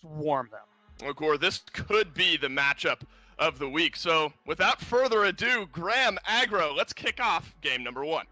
swarm them. Of this could be the matchup of the week. So without further ado, Graham, Aggro, let's kick off game number 1.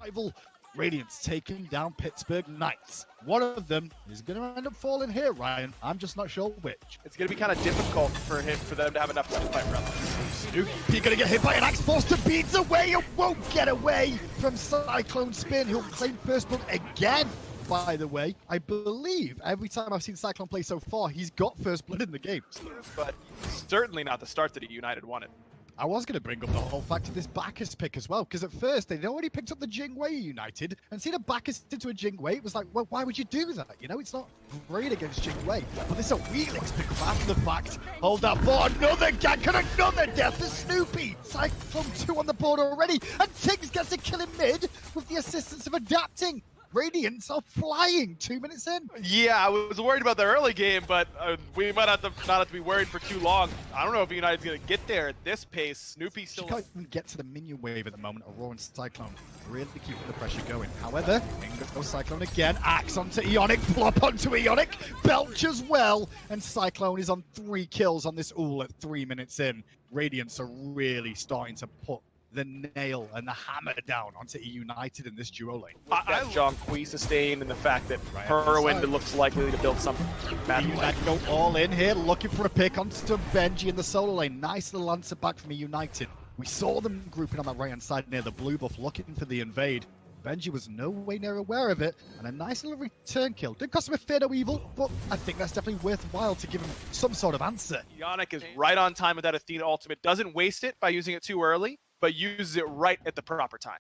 Rival Radiance taking down Pittsburgh Knights. One of them is going to end up falling here, Ryan. I'm just not sure which. It's going to be kind of difficult for them to have enough to fight around. Snoopy going to get hit by an axe, forced to beat away and won't get away from Cyclone Spin. He'll claim first blood again. By the way, I believe every time I've seen Cyclone play so far, he's got first blood in the games. But certainly not the start that United wanted. I was going to bring up the whole fact of this Bacchus pick as well, because at first they'd already picked up the Jingwei United, and seeing a Bacchus into a Jingwei, it was like, well, why would you do that? You know, it's not great against Jingwei. But this is a Wheelix pick up after the fact. Hold that for another gank and another death for Snoopy. Cyclone 2 on the board already, and Tiggs gets a kill in mid with the assistance of adapting. Radiance are flying 2 minutes in. Yeah, I was worried about the early game, but we might not have to be worried for too long. I don't know if United's going to get there at this pace. Snoopy still... She can't even get to the minion wave at the moment. Aurora and Cyclone really keeping the pressure going. However, in goes Cyclone again. Axe onto Eonic, flop onto Eonic, Belch as well. And Cyclone is on 3 kills on this Ool at 3 minutes in. Radiance are really starting to put the nail and the hammer down onto United in this duo lane. That John Kui sustain and the fact that Herwind looks likely to build something bad. United go all in here, looking for a pick onto Benji in the solo lane. Nice little answer back from United. We saw them grouping on that right-hand side near the blue buff, looking for the invade. Benji was no way near aware of it, and a nice little return kill. Did cost him a Fear No Evil, but I think that's definitely worthwhile to give him some sort of answer. Ionic is right on time with that Athena ultimate. Doesn't waste it by using it too early, but uses it right at the proper time.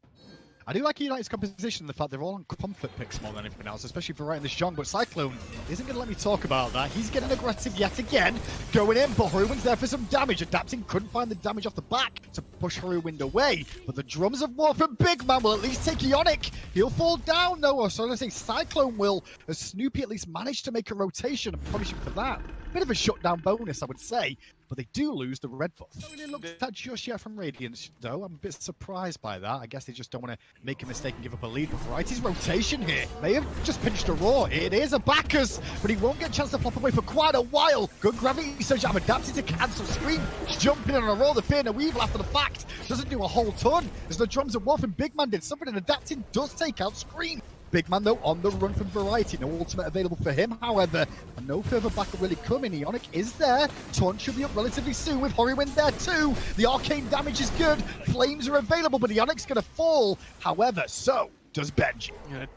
I do like United's composition, the fact they're all on comfort picks more than anything else, especially for right in this jungle, but Cyclone isn't going to let me talk about that. He's getting aggressive yet again, going in, but Horrorwind's there for some damage. Adapting couldn't find the damage off the back to push Horrorwind away, but the drums of war from Big Man will at least take Ionic. He'll fall down, though, or so let's say Cyclone will, as Snoopy at least managed to make a rotation and punish him for that. Bit of a shutdown bonus, I would say, but they do lose the red buff. Not really looked at just yet from Radiance, though. I'm a bit surprised by that. I guess they just don't want to make a mistake and give up a lead. But Variety's rotation here may have just pinched a Raw. It is a Bacchus, but he won't get a chance to flop away for quite a while. Good gravity surge. I'm adapted to cancel Scream. Jumping on a Raw. The Fear No Evil after the fact doesn't do a whole ton, as the drums of Wolf and Big Man did something, and adapting does take out Scream. Big Man, though, on the run from Variety. No ultimate available for him, however. And no further backup really coming. Ionic is there. Taunt should be up relatively soon with Horrorwind there, too. The arcane damage is good. Flames are available, but Ionic's going to fall. However, so does Benji.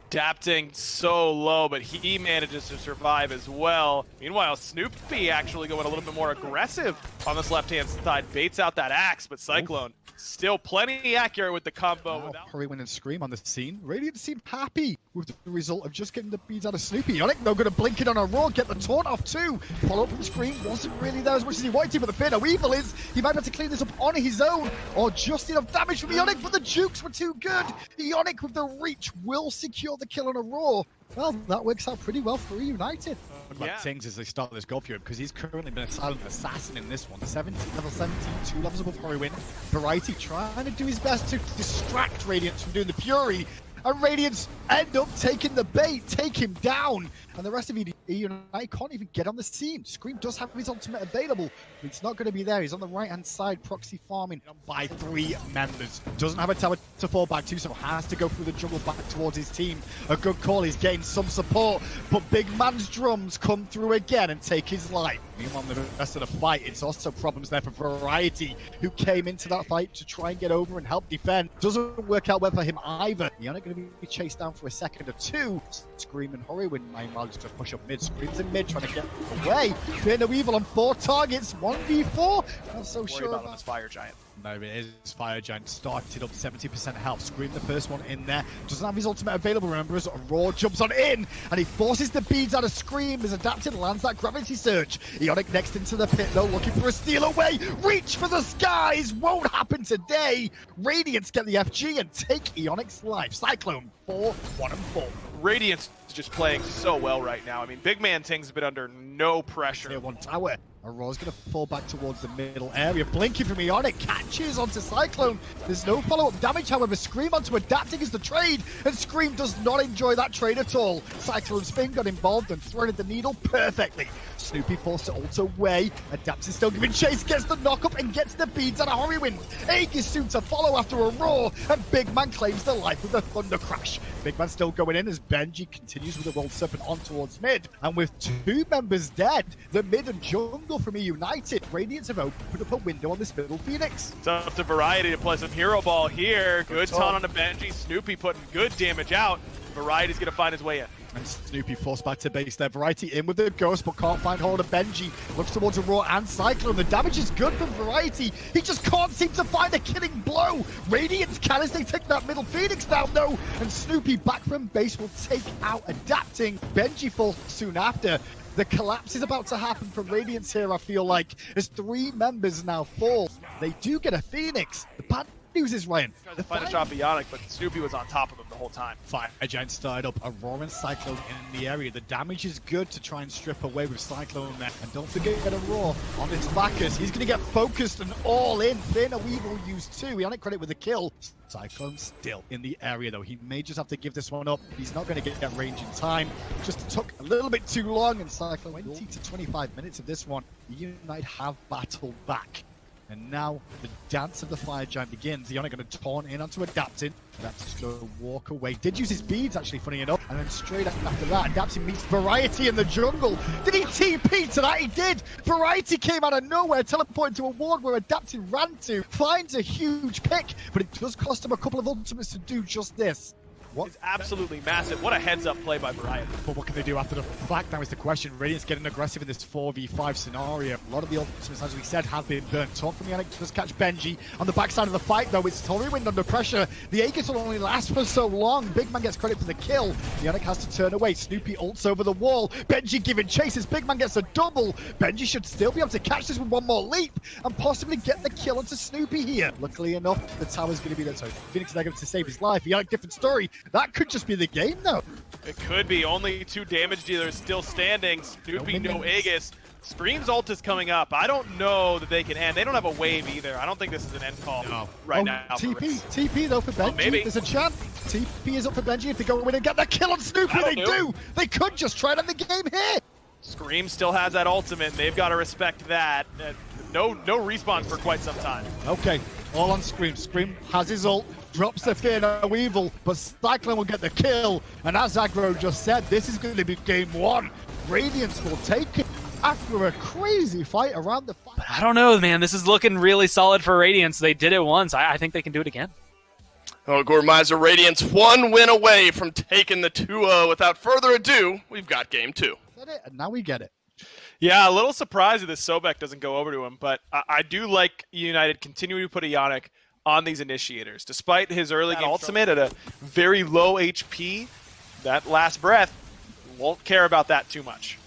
Adapting so low, but he manages to survive as well. Meanwhile, Snoopy actually going a little bit more aggressive on this left-hand side. Baits out that axe, but Cyclone still plenty accurate with the combo. Horrorwind and Scream on the scene. Radiant seemed happy with the result of just getting the beads out of Snoopy. Ionic, though, going to blink it on a Raw, get the taunt off too. Follow up from Scream, wasn't really there as much as he wanted to, but the Fear No Evil is, he might have to clean this up on his own, or just enough damage from Ionic, but the jukes were too good. Ionic with the reach will secure the kill on a Raw. Well, that works out pretty well for United. Like things as they start this go through, because he's currently been a silent assassin in this one. Level 17, 2 levels above Horrorwind. Variety trying to do his best to distract Radiance from doing the Fury. And Radiance end up taking the bait, take him down. And the rest of United can't even get on the scene. Scream does have his ultimate available, but it's not going to be there. He's on the right-hand side, proxy farming by 3 members. Doesn't have a tower to fall back to, so has to go through the jungle back towards his team. A good call, he's getting some support, but Big Man's drums come through again and take his life. Meanwhile, the rest of the fight, it's also problems there for Variety, who came into that fight to try and get over and help defend. Doesn't work out well for him either. You're not going to be chased down for a second or two. Scream and Horrorwind meanwhile just to push up mid. Scream's in mid trying to get away. Fear No Evil on 4 targets, 1v4. Not so sure about this Fire Giant. No, it is Fire Giant. Started up 70% health. Scream the first one in there. Doesn't have his ultimate available, remember, as Raw jumps on in, and he forces the beads out of Scream. Is adapted, lands that gravity surge. Ionic next into the pit, though, looking for a steal away. Reach for the skies. Won't happen today. Radiance get the FG and take Ionic's life. Cyclone 4, 1 and 4. Radiance is just playing so well right now. I mean, Big Man Ting's been under no pressure. Tier 1 tower. Aurora's going to fall back towards the middle area. Blinking from Ionic, catches onto Cyclone. There's no follow-up damage, however. Scream onto Adapting is the trade, and Scream does not enjoy that trade at all. Cyclone Spin got involved and threaded the needle perfectly. Snoopy forced to ult away. Adapting still giving chase, gets the knock-up and gets the beads out of Horrorwind. Egg is soon to follow after a roar, and Big Man claims the life with the Thunder Crash. Big Man still going in as Benji continues with the World Serpent on towards mid. And with 2 members dead, the mid and jungle from Eunited, Radiance have opened up a window on this middle Phoenix. It's up to Variety to play some hero ball here. Good taunt on the Benji. Snoopy putting good damage out. Variety's going to find his way in. And Snoopy forced back to base there. Variety in with the Ghost, but can't find hold of Benji. Looks towards Aurora and Cyclone. The damage is good from Variety. He just can't seem to find a killing blow. Radiance can as they take that middle Phoenix down, though. And Snoopy back from base will take out Adapting. Benji falls soon after. The collapse is about to happen from Radiance here, I feel like, as 3 members now fall. They do get a Phoenix. The bad news is, Ryan, The finish off Ionic, but Snoopy was on top of him the whole time. Fire Giant started up. Aurora and Cyclone in the area. The damage is good to try and strip away with Cyclone there. And don't forget Aurora on his backers. He's going to get focused and all in. Fear Weevil used 2. Ionic credit with the kill. Cyclone still in the area, though. He may just have to give this one up. He's not going to get range in time. Just took a little bit too long, and Cyclone 20 to 25 minutes of this one. United have battled back. And now the dance of the Fire Giant begins. Ionic going to taunt in onto Adapting. Adapting's going to walk away. Did use his beads, actually, funny enough. And then straight after that, Adapting meets Variety in the jungle. Did he TP to that? He did. Variety came out of nowhere, teleporting to a ward where Adapting ran to. Finds a huge pick, but it does cost him a couple of ultimates to do just this. What? It's absolutely massive. What a heads-up play by Variety. But what can they do after the fact? Now is the question. Radiance getting aggressive in this 4v5 scenario. A lot of the ultimates, as we said, have been burnt. Talk from Ionic does catch Benji. On the backside of the fight, though, it's Horrorwind under pressure. The Aegis will only last for so long. Big Man gets credit for the kill. Ionic has to turn away. Snoopy ults over the wall. Benji giving chases. Big Man gets a double. Benji should still be able to catch this with one more leap and possibly get the kill onto Snoopy here. Luckily enough, the tower's going to be there. So Phoenix is there to save his life. Ionic, different story. That could just be the game, though. It could be. Only 2 damage dealers still standing. Snoopy, no Aegis. Scream's ult is coming up. I don't know that they can end. They don't have a wave either. I don't think this is an end call right now. TP though for Benji. Maybe. There's a chance. TP is up for Benji if they go in and get the kill on Snoopy. They do. They could just try it on the game here. Scream still has that ultimate. They've got to respect that. No respawn for quite some time. Okay, all on Scream. Scream has his ult. Drops the Fear No Evil, but Cyclone will get the kill. And as Aggro just said, this is going to be game 1. Radiance will take it after a crazy fight around the fight. I don't know, man. This is looking really solid for Radiance. They did it once. I think they can do it again. Oh, Gourmizer Radiance 1 win away from taking the 2-0. Without further ado, we've got game 2. Is that it? And now we get it. Yeah, a little surprised that this Sobek doesn't go over to him, but I do like United continuing to put Ionic on these initiators. Despite his early game ultimate at a very low HP, that last breath, won't care about that too much.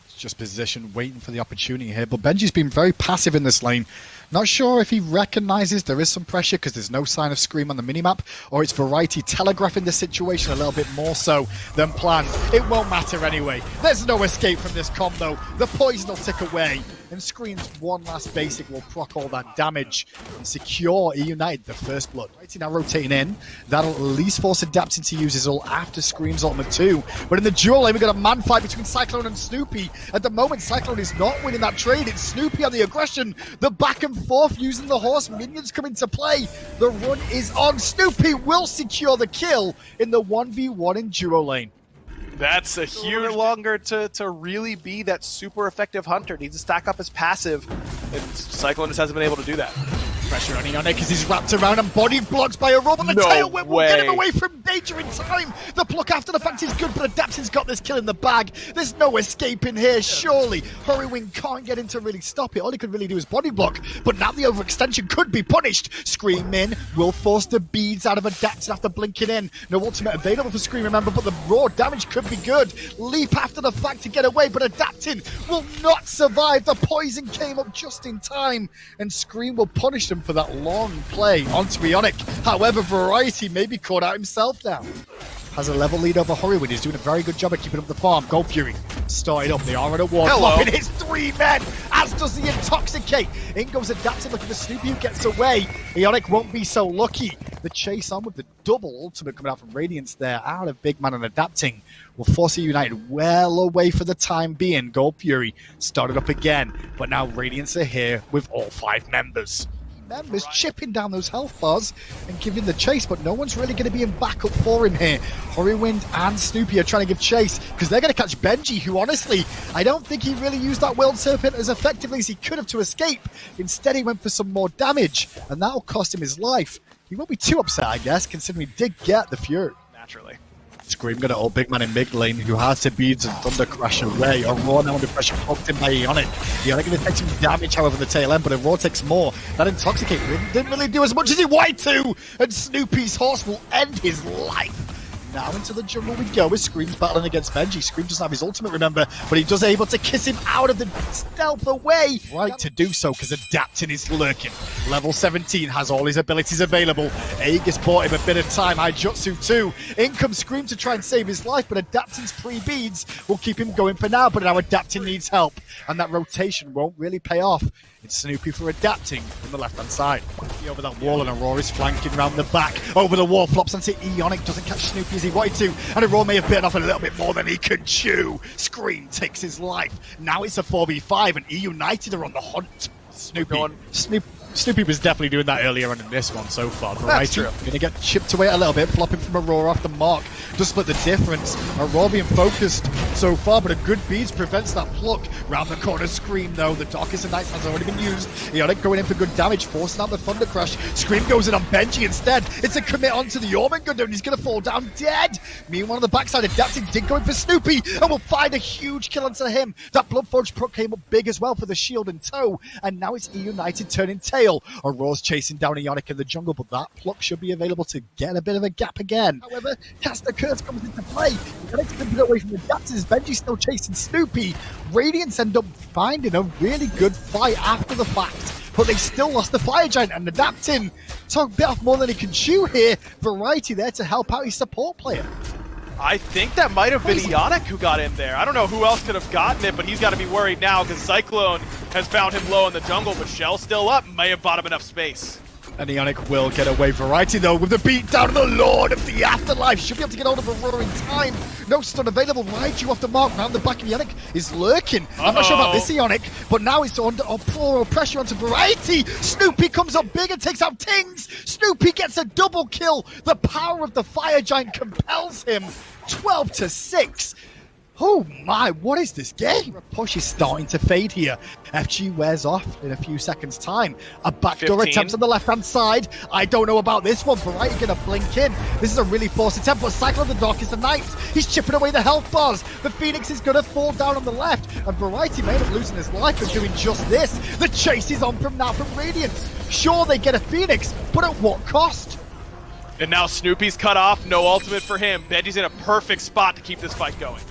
It's just position, waiting for the opportunity here. But Benji's been very passive in this lane. Not sure if he recognizes there is some pressure because there's no sign of Scream on the minimap, or it's Variety telegraphing the situation a little bit more so than planned. It won't matter anyway. There's no escape from this combo. The poison will tick away, and Scream's one last basic will proc all that damage and secure United the first blood. Variety now rotating in. That'll at least force Adapting to use his ult after Scream's ultimate too. But in the duel lane, we've got a man fight between Cyclone and Snoopy. At the moment, Cyclone is not winning that trade. It's Snoopy on the aggression. The back and forth using the horse. Minions come into play. The run is on. Snoopy will secure the kill in the 1v1 in duo lane. That's a huge longer to really be that super effective hunter. Needs to stack up his passive. And Cyclone just hasn't been able to do that. Pressure on Ionic because he's wrapped around and body blocked by a rob on the tail whip will get him away from danger in time. The pluck after the fact is good, but Adapting's got this kill in the bag. There's no escaping here, surely. Hurrywing can't get in to really stop it. All he could really do is body block, but now the overextension could be punished. Screammmmm will force the beads out of Adapting after blinking in. No ultimate available for Scream, remember, but the raw damage could be good. Leap after the fact to get away, but Adapting will not survive. The poison came up just in time, and Scream will punish them looking for that long play onto Ionic. However, Variety may be caught out himself now. Has a level lead over Horrywood. He's doing a very good job of keeping up the farm. Gold Fury started up. They are on a ward. Flopping his 3 men, as does the Intoxicate. In goes Adaptive looking for Snoopy, who gets away. Ionic won't be so lucky. The chase on with the double ultimate coming out from Radiance there. Out of Big Man and Adapting will force United well away for the time being. Gold Fury started up again, but now Radiance are here with all 5 members. Chipping down those health bars and giving the chase, but no one's really going to be in backup for him here. Horrywind and Snoopy are trying to give chase because they're going to catch Benji, who honestly, I don't think he really used that World Serpent as effectively as he could have to escape. Instead, he went for some more damage, and that'll cost him his life. He won't be too upset, I guess, considering he did get the Fury. Naturally. Scream got an old Big Man in mid lane who has to beads and Thunder Crash away. Aurora now under pressure, poked in by Ionic. Ionic going to take some damage, however, the tail end, but Aurora takes more. That Intoxicate didn't really do as much as he wanted to, and Snoopy's horse will end his life. Now into the jungle we go with Scream's battling against Benji. Scream doesn't have his ultimate, remember, but he does able to kiss him out of the stealth away. Right to do so, because Adapting is lurking. Level 17 has all his abilities available. Aegis bought him a bit of time. Haijutsu too. In comes Scream to try and save his life, but Adapting's pre-beads will keep him going for now, but now Adapting needs help, and that rotation won't really pay off. It's Snoopy for Adapting from the left-hand side. Over that wall, and Aurora's flanking around the back. Over the wall, flops onto Ionic, doesn't catch Snoopy as he wanted to, and Aurora may have bitten off a little bit more than he can chew. Scream takes his life. Now it's a 4v5, and Eunited are on the hunt. Snoopy was definitely doing that earlier on in this one so far. That's true. Going to get chipped away a little bit, flopping from Aurora off the mark. Just split the difference. Aurora being focused so far, but a good beads prevents that pluck. Round the corner, Scream though. The Darkest of Nights has already been used. Ionic going in for good damage, forcing out the Thunder Crash. Scream goes in on Benji instead. It's a commit onto the Orban Gun, and he's going to fall down dead. Meanwhile, on the backside, Adapting did go in for Snoopy, and will find a huge kill onto him. That Bloodforge proc came up big as well for the shield and toe, and now it's Eunited turning tail. Aurora's chasing down Ionic in the jungle, but that pluck should be available to get a bit of a gap again. However, Caster Curse comes into play. Ionic's going to put away from the Adapters. Benji's still chasing Snoopy. Radiance end up finding a really good fight after the fact, but they still lost the Fire Giant, and Adapting took a bit off more than he can chew here. Variety there to help out his support player. I think that might have been Ionic who got in there. I don't know who else could have gotten it, but he's got to be worried now because Cyclone has found him low in the jungle, but Shell's still up. May have bought him enough space. And Ionic will get away. Variety, though, with the beat down of the Lord of the Afterlife. Should be able to get hold of Aurora in time. No stun available. Right, you off the mark. Round the back of Ionic is lurking. I'm not sure about this Ionic, but now it's under pressure onto Variety. Snoopy comes up big and takes out Tings. Snoopy gets a double kill. The power of the Fire Giant compels him. 12-6. Oh my, what is this game? Push is starting to fade here. FG wears off in a few seconds' time. A backdoor attempt on the left-hand side. I don't know about this one. Variety going to blink in. This is a really forced attempt, but Cyclone the Darkest of Nights. He's chipping away the health bars. The Phoenix is going to fall down on the left, and Variety may end up losing his life for doing just this. The chase is on from now from Radiance. Sure, they get a Phoenix, but at what cost? And now Snoopy's cut off. No ultimate for him. Benji's in a perfect spot to keep this fight going.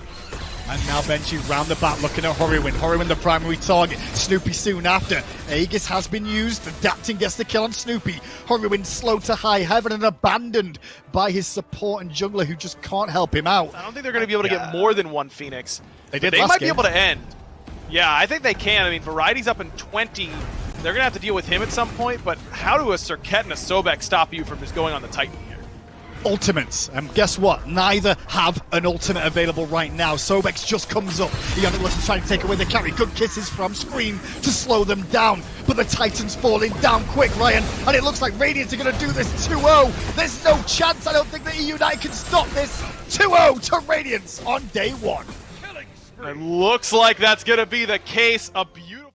And now Benji round the back looking at Horrywind. Horrywind the primary target. Snoopy soon after. Aegis has been used. Adapting gets the kill on Snoopy. Horrywind slow to high heaven and abandoned by his support and jungler who just can't help him out. I don't think they're going to be able to get more than one Phoenix. They did They last might game. be able to end. Yeah, I think they can. I mean, Variety's up in 20. They're going to have to deal with him at some point, but how do a Serket and a Sobek stop you from just going on the Titan here? Ultimates, and guess what? Neither have an ultimate available right now. Sobex just comes up. Ionic looks to try to take away the carry. Good kisses from Scream to slow them down. But the Titan's falling down quick, Ryan. And it looks like Radiance are going to do this 2-0. There's no chance. I don't think that Eunited can stop this. 2-0 to Radiance on day one. It looks like that's going to be the case. A beautiful